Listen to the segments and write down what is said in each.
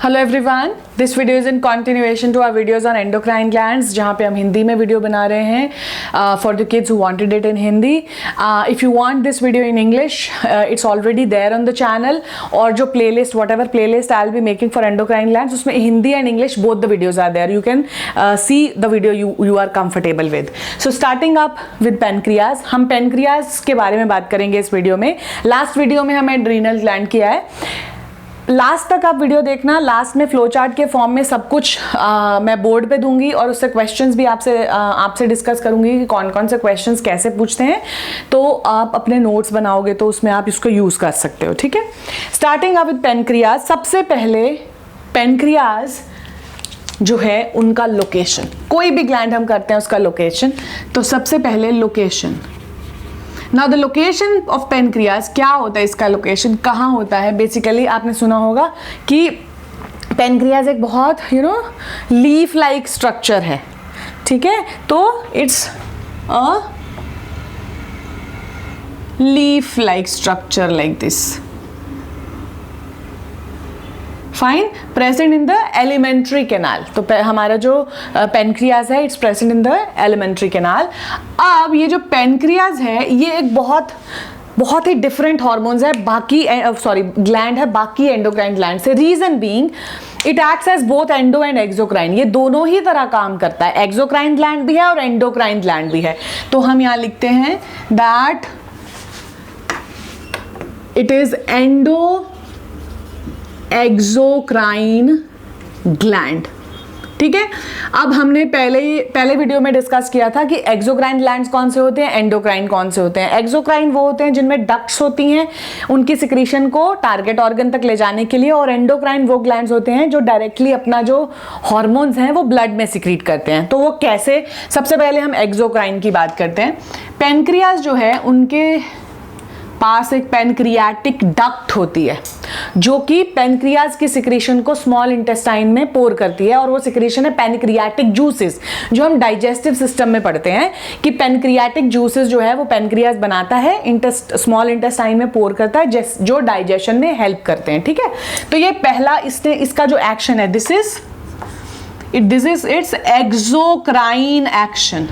Hello everyone, this video is in continuation to our videos on endocrine glands, जहाँ पे हम हिंदी में video बना रहे हैं for the kids who wanted it in Hindi. If you want this video in English, it's already there on the channel. और जो playlist, whatever playlist I will be making for endocrine glands, उसमें Hindi and English both the videos are there. You can see the video you are comfortable with. So starting up with pancreas. हम pancreas के बारे में बात करेंगे इस video में. Last video में हमें एड्रीनल ग्लैंड किया है. लास्ट तक आप वीडियो देखना. लास्ट में फ्लो चार्ट के फॉर्म में सब कुछ मैं बोर्ड पे दूंगी और उससे क्वेश्चंस भी आपसे डिस्कस करूंगी कि कौन कौन से क्वेश्चंस कैसे पूछते हैं. तो आप अपने नोट्स बनाओगे तो उसमें आप इसको यूज कर सकते हो. ठीक है. Starting up with pancreas. सबसे पहले पेनक्रियाज जो है उनका लोकेशन. कोई भी ग्लैंड हम करते हैं उसका लोकेशन. तो सबसे पहले location. Now the location of pancreas, क्या होता है इसका लोकेशन, कहाँ होता है. बेसिकली आपने सुना होगा कि पेनक्रियाज एक बहुत लीफ लाइक स्ट्रक्चर है. ठीक है. तो it's a leaf like structure like this. Fine. Present in the alimentary canal. तो हमारा जो पेनक्रियाज है it's present in the alimentary canal. अब ये जो पेनक्रियाज है ये एक बहुत ही डिफरेंट हॉर्मोन्स है बाकी ग्लैंड है बाकी एंडोक्राइन ग्लैंड से. Reason being it acts as both endo and exocrine. ये दोनों ही तरह काम करता है. एक्सोक्राइन ग्लैंड भी है और एंडोक्राइन ग्लैंड भी है. तो हम यहां लिखते हैं that it is endo exocrine gland. ठीक है. अब हमने पहले वीडियो में डिस्कस किया था कि एक्सोक्राइन ग्लैंड्स कौन से होते हैं, एंडोक्राइन कौन से होते हैं. एक्सोक्राइन वो होते हैं जिनमें डक्ट्स होती हैं उनकी सिक्रीशन को टारगेट ऑर्गन तक ले जाने के लिए, और एंडोक्राइन वो ग्लैंड्स होते हैं जो डायरेक्टली अपना जो हॉर्मोन्स हैं वो ब्लड में सिक्रीट करते हैं. तो वो कैसे, सबसे पहले हम एक्सोक्राइन की बात करते हैं. पेनक्रियाज जो है उनके पास एक पेनक्रियाटिक डक्ट होती है जो कि पेनक्रियाज की सिक्रीशन को स्मॉल इंटेस्टाइन में पोर करती है, और वो सिक्रीशन है पेनक्रियाटिक जूसेस, जो हम डाइजेस्टिव सिस्टम में पढ़ते हैं कि पेनक्रियाटिक जूसेस जो है वो पेनक्रियाज बनाता है, स्मॉल इंटेस्टाइन में पोर करता है, जो डाइजेशन में हेल्प करते हैं. ठीक है. तो ये पहला इसका जो एक्शन है this is it's exocrine action.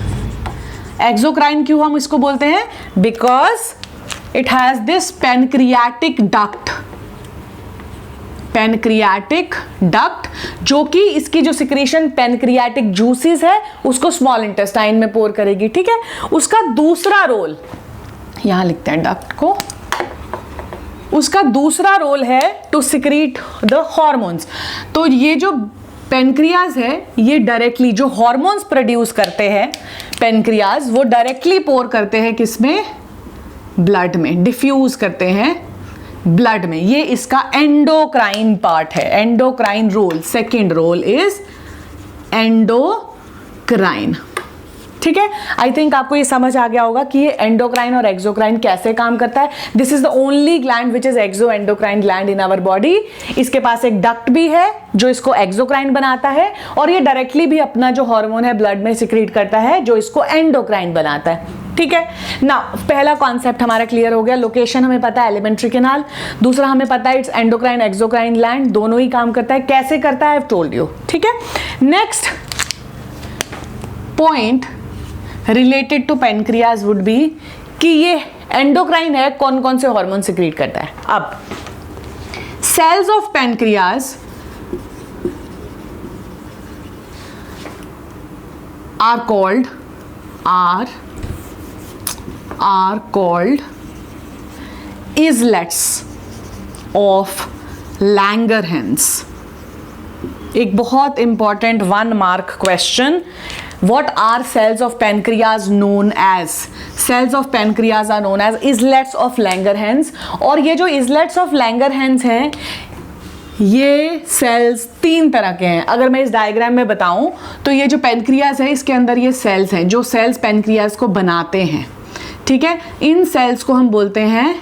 Exocrine क्यों हम इसको बोलते हैं, because it has this pancreatic duct जो कि इसकी जो सिक्रीशन पेनक्रियाटिक जूसेस है उसको स्मॉल इंटेस्टाइन में पोर करेगी. ठीक है. उसका दूसरा रोल यहां लिखते हैं डक्ट को. उसका दूसरा रोल है टू सिक्रीट द हॉर्मोन्स. तो ये जो पेनक्रियाज है ये डायरेक्टली जो हॉर्मोन्स प्रोड्यूस करते हैं पेनक्रियाज वो डायरेक्टली पोर करते हैं किसमें, ब्लड में, डिफ्यूज करते हैं ब्लड में. ये इसका एंडोक्राइन पार्ट है. Endocrine role, second role is endocrine. ठीक है. आई थिंक आपको ये समझ आ गया होगा कि ये एंडोक्राइन और एक्सोक्राइन कैसे काम करता है. This is the only gland which is exo endocrine gland in our body. इसके पास एक डक्ट भी है जो इसको एक्सोक्राइन बनाता है, और ये डायरेक्टली भी अपना जो हार्मोन है ब्लड में सिक्रीट करता है जो इसको एंडोक्राइन बनाता है. ठीक है ना. पहला कॉन्सेप्ट हमारा क्लियर हो गया. लोकेशन हमें पता है एलिमेंट्री कैनाल. दूसरा हमें पता है इट्स एंडोक्राइन एक्सोक्राइन ग्लैंड, दोनों ही काम करता है. कैसे करता है आई हैव टोल्ड यू. ठीक है. Next point related to pancreas would be कि ये एंडोक्राइन है, कौन कौन से हार्मोन सिक्रीट करता है. अब cells of pancreas are called islets of Langerhans. एक बहुत important 1 mark question. What are cells of pancreas known as? Cells of pancreas are known as islets of Langerhans. और ये जो islets of Langerhans हैं ये सेल्स 3 तरह के हैं. अगर मैं इस डायग्राम में बताऊं तो ये जो पेनक्रियाज है इसके अंदर ये सेल्स हैं जो सेल्स पेनक्रियाज को बनाते हैं. ठीक है. इन सेल्स को हम बोलते हैं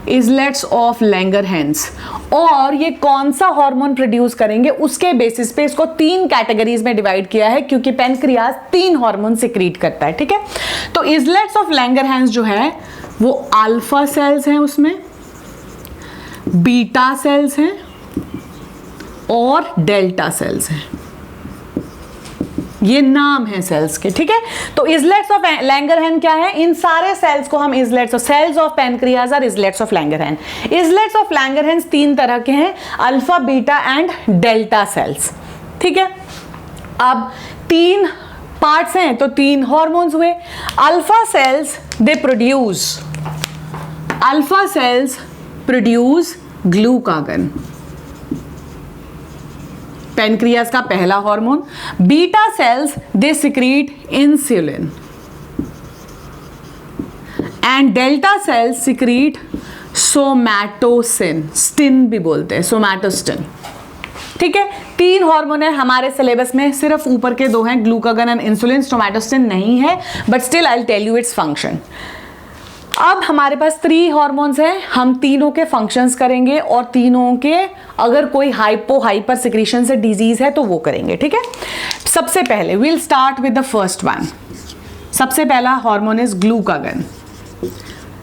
इजलेट्स ऑफ लैंगरहैंस. और ये कौन सा हार्मोन प्रोड्यूस करेंगे उसके बेसिस पे इसको 3 कैटेगरीज में डिवाइड किया है, क्योंकि पेनक्रियाज 3 हार्मोन सिक्रीट करता है. ठीक है. तो इजलेट्स ऑफ लैंगरहैंस जो है वो अल्फा सेल्स हैं, उसमें बीटा सेल्स हैं और डेल्टा सेल्स हैं, ये नाम है सेल्स के, ठीक है। तो इजलेट्स ऑफ लैंगरहैन क्या है? इन सारे सेल्स को हम islets, cells of pancreas are islets of Langerhans. Islets of Langerhans 3 तरह के हैं, alpha, beta and delta cells, ठीक है। अब 3 पार्ट्स हैं तो 3 हार्मोन्स हुए। Alpha cells they produce, alpha cells produce glucagon, pancreas का पहला hormone. Beta cells they secrete insulin and delta cells secrete somatostatin, स्टिन भी बोलते हैं, सोमैटोस्टिन, ठीक है। 3 हार्मोन है हमारे सिलेबस में, सिर्फ ऊपर के 2 हैं, ग्लूकागन एंड इंसुलिन। सोमैटोस्टिन नहीं है, but still I will tell you its function. अब हमारे पास 3 हार्मोन्स हैं, हम तीनों के फंक्शंस करेंगे और तीनों के अगर कोई हाइपर सिक्रीशन से डिजीज है तो वो करेंगे, ठीक है। सबसे पहले we'll start with the first one. सबसे पहला हार्मोन इज ग्लूकागन।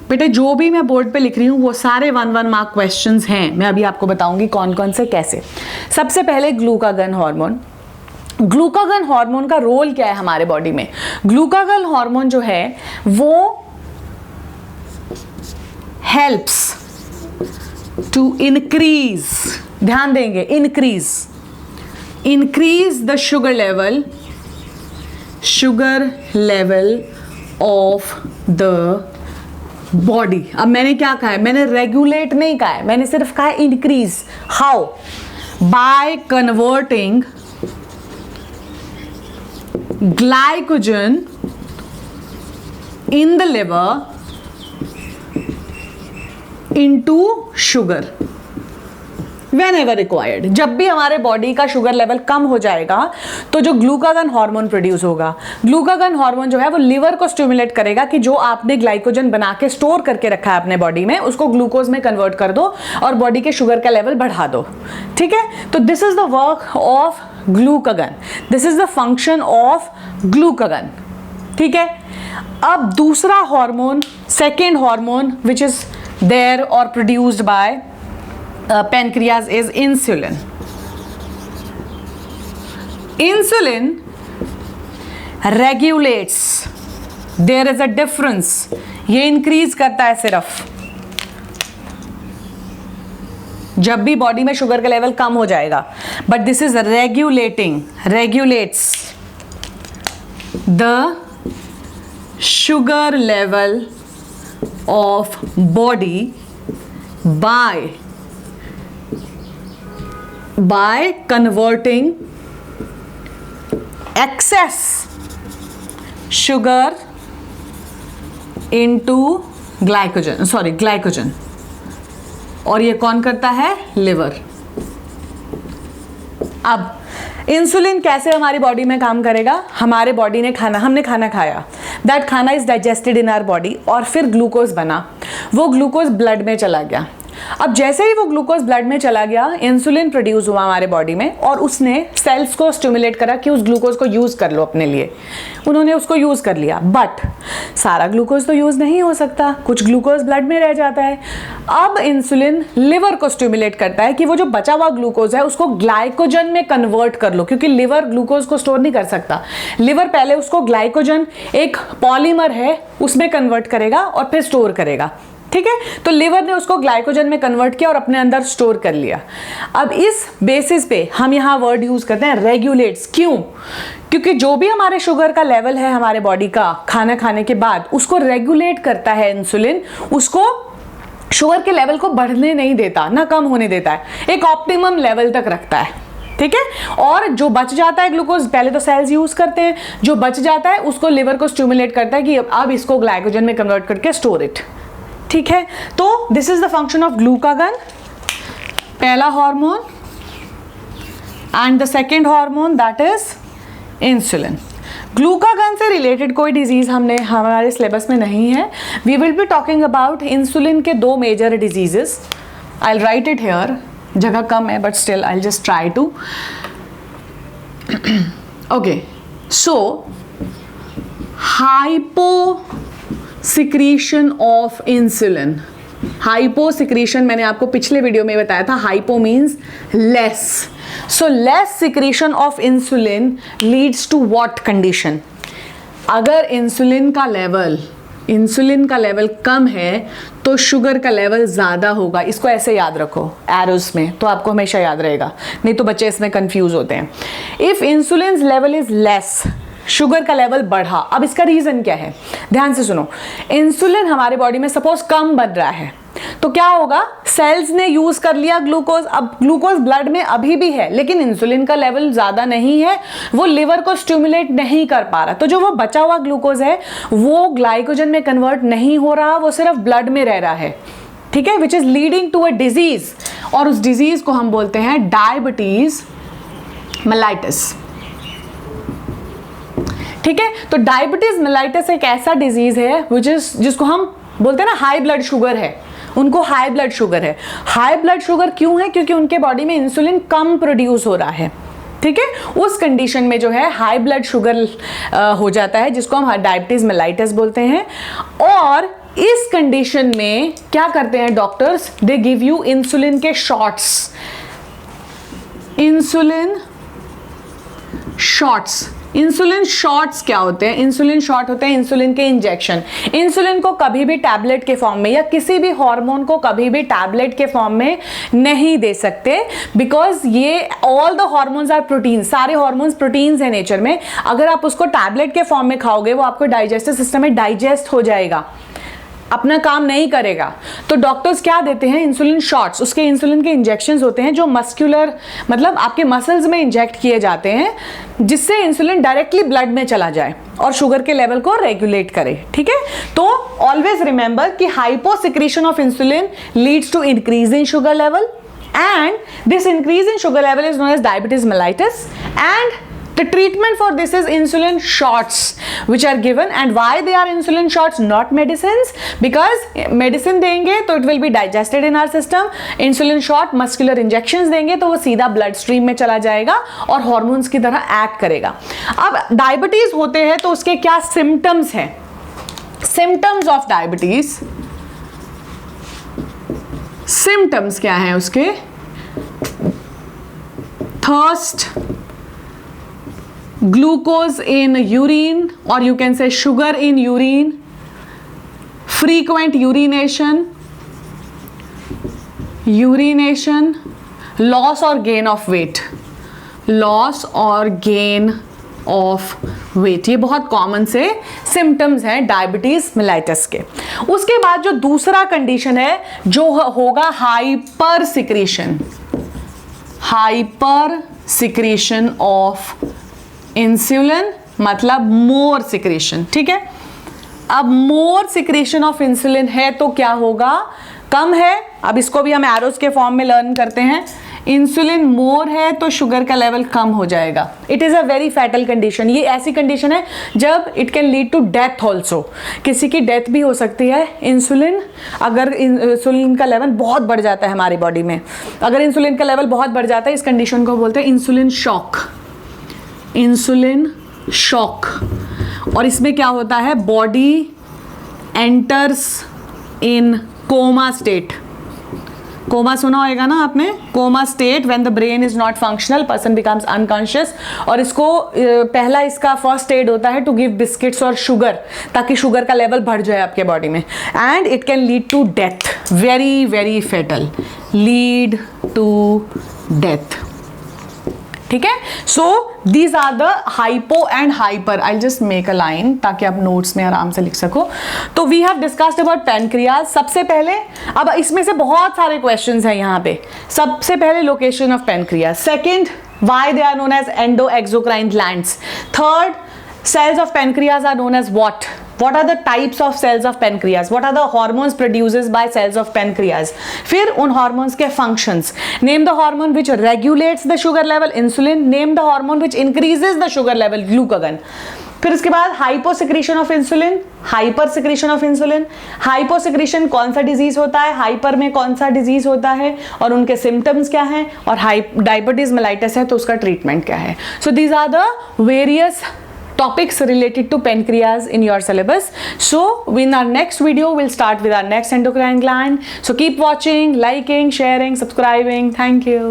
बेटे जो भी मैं बोर्ड पे लिख रही हूँ वो सारे 1-1 मार्क क्वेश्चंस हैं, मैं अभी आपको बताऊंगी कौन कौन से कैसे। सबसे पहले ग्लूकागन हार्मोन। ग्लूकागन हार्मोन का रोल क्या है हमारे बॉडी में? ग्लूकागन हार्मोन जो है वो helps to increase, ध्यान देंगे, increase the sugar level of the body। अब मैंने क्या कहा है? मैंने रेगुलेट नहीं कहा है, मैंने सिर्फ कहा है increase. How? by converting glycogen in the liver into sugar whenever required। जब भी हमारे बॉडी का शुगर लेवल कम हो जाएगा तो जो ग्लूकागन हार्मोन प्रोड्यूस होगा, ग्लूकागन हार्मोन जो है वो लिवर को स्टिमुलेट करेगा कि जो आपने ग्लाइकोजन बना के स्टोर करके रखा है अपने बॉडी में उसको ग्लूकोज में कन्वर्ट कर दो और बॉडी के शुगर का लेवल बढ़ा दो, ठीक है। तो this is the work of glucagon, this is the function of glucagon, ठीक है। अब दूसरा hormone, second hormone which is there or produced by pancreas is insulin। Insulin regulates, there is a difference, ये increase करता है सिर्फ जब भी बॉडी में शुगर का लेवल कम हो जाएगा, but this is regulates the sugar level of body by converting excess sugar into glycogen। और ये कौन करता है? लिवर। अब इंसुलिन कैसे हमारी बॉडी में काम करेगा? हमारे बॉडी ने हमने खाना खाया, दैट खाना is digested in our body और फिर ग्लूकोज बना, वो ग्लूकोज ब्लड में चला गया। अब जैसे ही वो ग्लूकोज ब्लड में चला गया, इंसुलिन प्रोड्यूस हुआ हमारे बॉडी में और उसने सेल्स को स्टिमुलेट करा कि उस ग्लूकोज को यूज कर लो अपने लिए। उन्होंने उसको यूज कर लिया, बट सारा ग्लूकोज तो यूज नहीं हो सकता, कुछ ग्लूकोज ब्लड में रह जाता है। अब इंसुलिन लिवर को स्टिमुलेट करता है कि वो जो बचा हुआ ग्लूकोज है उसको ग्लाइकोजन में कन्वर्ट कर लो, क्योंकि लिवर ग्लूकोज को स्टोर नहीं कर सकता। लिवर पहले उसको ग्लाइकोजन, एक पॉलीमर है, उसमें कन्वर्ट करेगा और फिर स्टोर करेगा, ठीक है। तो लिवर ने उसको ग्लाइकोजन में कन्वर्ट किया और अपने अंदर स्टोर कर लिया। अब इस बेसिस पे हम यहाँ वर्ड यूज करते हैं रेगुलेट्स। क्यों? क्योंकि जो भी हमारे शुगर का लेवल है हमारे बॉडी का खाना खाने के बाद, उसको रेगुलेट करता है इंसुलिन, उसको शुगर के लेवल को बढ़ने नहीं देता, ना कम होने देता है, एक ऑप्टिमम लेवल तक रखता है, ठीक है। और जो बच जाता है ग्लूकोज, पहले तो सेल्स यूज करते हैं, जो बच जाता है उसको लिवर को स्टिमुलेट करता है कि अब इसको ग्लाइकोजन में कन्वर्ट करके स्टोर इट, ठीक है। तो this is the function of glucagon, पहला hormone, and the second hormone that is insulin. Glucagon से रिलेटेड कोई डिजीज हमारे सिलेबस में नहीं है। We will be talking about insulin के 2 major diseases. I will write it here, जगह कम है but still I will just try to. Okay, so hyposecretion of insulin. Hyposecretion मैंने आपको पिछले वीडियो में बताया था, hypo means less, so less secretion of insulin leads to what condition? अगर इंसुलिन का लेवल कम है तो शुगर का लेवल ज़्यादा होगा। इसको ऐसे याद रखो एरोस में, तो आपको हमेशा याद रहेगा, नहीं तो बच्चे इसमें कंफ्यूज होते हैं। If insulin level is less, sugar का लेवल बढ़ा। अब इसका रीज़न क्या है, ध्यान से सुनो। इंसुलिन हमारे बॉडी में सपोज कम बन रहा है तो क्या होगा, सेल्स ने यूज कर लिया ग्लूकोज। अब ग्लूकोज ब्लड में अभी भी है लेकिन इंसुलिन का लेवल ज्यादा नहीं है, वो लिवर को स्टिमुलेट नहीं कर पा रहा, तो जो वो बचा हुआ ग्लूकोज है वो ग्लाइकोजन में कन्वर्ट नहीं हो रहा, वो सिर्फ ब्लड में रह रहा है, ठीक है, which is leading to a disease, और उस डिजीज को हम बोलते हैं डायबिटीज मेलाइटस। ठीक है, तो डायबिटीज मेलाइटस एक ऐसा डिजीज है जिसको हम बोलते हैं ना हाई ब्लड शुगर है, उनको हाई ब्लड शुगर है। हाई ब्लड शुगर क्यों है? क्योंकि उनके बॉडी में इंसुलिन कम प्रोड्यूस हो रहा है, ठीक है। उस कंडीशन में जो है हाई ब्लड शुगर हो जाता है, जिसको हम डायबिटीज मेलाइटस बोलते हैं। और इस कंडीशन में क्या करते हैं doctors, they give you insulin के shots, insulin shots. Insulin shots क्या होते हैं? इंसुलिन शॉट होते हैं इंसुलिन के इंजेक्शन। इंसुलिन को कभी भी टैबलेट के फॉर्म में या किसी भी हार्मोन को कभी भी टैबलेट के फॉर्म में नहीं दे सकते, बिकॉज ये all the hormones are protein, सारे हार्मोन्स प्रोटीन्स है नेचर में। अगर आप उसको टैबलेट के फॉर्म में खाओगे वो आपको डाइजेस्टिव सिस्टम में डाइजेस्ट हो जाएगा, अपना काम नहीं करेगा। तो डॉक्टर्स क्या देते हैं? इंसुलिन शॉट्स, उसके इंसुलिन के इंजेक्शंस होते हैं जो मस्कुलर मतलब आपके मसल्स में इंजेक्ट किए जाते हैं, जिससे इंसुलिन डायरेक्टली ब्लड में चला जाए और शुगर के लेवल को रेगुलेट करे, ठीक है। तो ऑलवेज रिमेंबर कि hyposecretion of insulin leads to increase in sugar level, and this increase in sugar level is known as diabetes mellitus, and the treatment for this is insulin shots which are given. And why they are insulin shots, not medicines? Because medicine देंगे तो it will be digested in our system, insulin shot muscular injections देंगे तो वो सीधा blood stream में चला जाएगा और hormones की तरह act करेगा। अब डायबिटीज होते हैं तो उसके क्या symptoms हैं? symptoms of diabetes, symptoms क्या हैं उसके? thirst, glucose in urine, or you can say sugar in urine, frequent urination, loss or gain of weight, loss or gain of weight, ये बहुत कॉमन से सिम्टम्स हैं डायबिटीज मेलाइटस के। उसके बाद जो दूसरा कंडीशन है जो होगा हाइपर सिक्रीशन ऑफ इंसुलिन, मतलब मोर सिक्रेशन, ठीक है। अब मोर सिक्रेशन ऑफ इंसुलिन है तो क्या होगा? कम है। अब इसको भी हम एरोस के फॉर्म में लर्न करते हैं। इंसुलिन मोर है तो शुगर का लेवल कम हो जाएगा। It is a very fatal condition. ये ऐसी कंडीशन है जब it can lead to death also, किसी की डेथ भी हो सकती है। अगर इंसुलिन का लेवल बहुत बढ़ जाता है हमारी बॉडी में, अगर इंसुलिन का लेवल बहुत बढ़ जाता है, इस कंडीशन को बोलते हैं इंसुलिन शॉक। और इसमें क्या होता है? Body enters in coma state. Coma सुना होगा ना आपने, coma state when the brain is not functional, person becomes unconscious. और इसको पहला इसका फर्स्ट एड होता है टू गिव बिस्किट्स और शुगर, ताकि शुगर का लेवल बढ़ जाए आपके बॉडी में, and it can lead to death, very very fatal, lead to death, ठीक है। So these are the hypo and hyper. I just make a line ताकि आप नोट्स में आराम से लिख सको। तो we have discussed about pancreas. सबसे पहले, अब इसमें से बहुत सारे क्वेश्चंस हैं यहाँ पे। सबसे पहले location of pancreas, second why they are known as endoexocrine glands, third cells of pancreas are known as what are the types of cells of pancreas, what are the hormones produced by cells of pancreas, फिर उन hormones के functions, name the hormone which regulates the sugar level, insulin, name the hormone which increases the sugar level, glucagon। फिर उसके बाद hyposecretion of insulin, hypersecretion of insulin. Hyposecretion कौन सा disease होता है, हाइपर में कौन सा डिजीज होता है और उनके सिम्टम्स क्या हैं, और डायबिटीज मेलाइटस है तो उसका ट्रीटमेंट क्या है। So these are the various topics related to pancreas in your syllabus. So in our next video we'll start with our next endocrine gland. So keep watching, liking, sharing, subscribing. Thank you.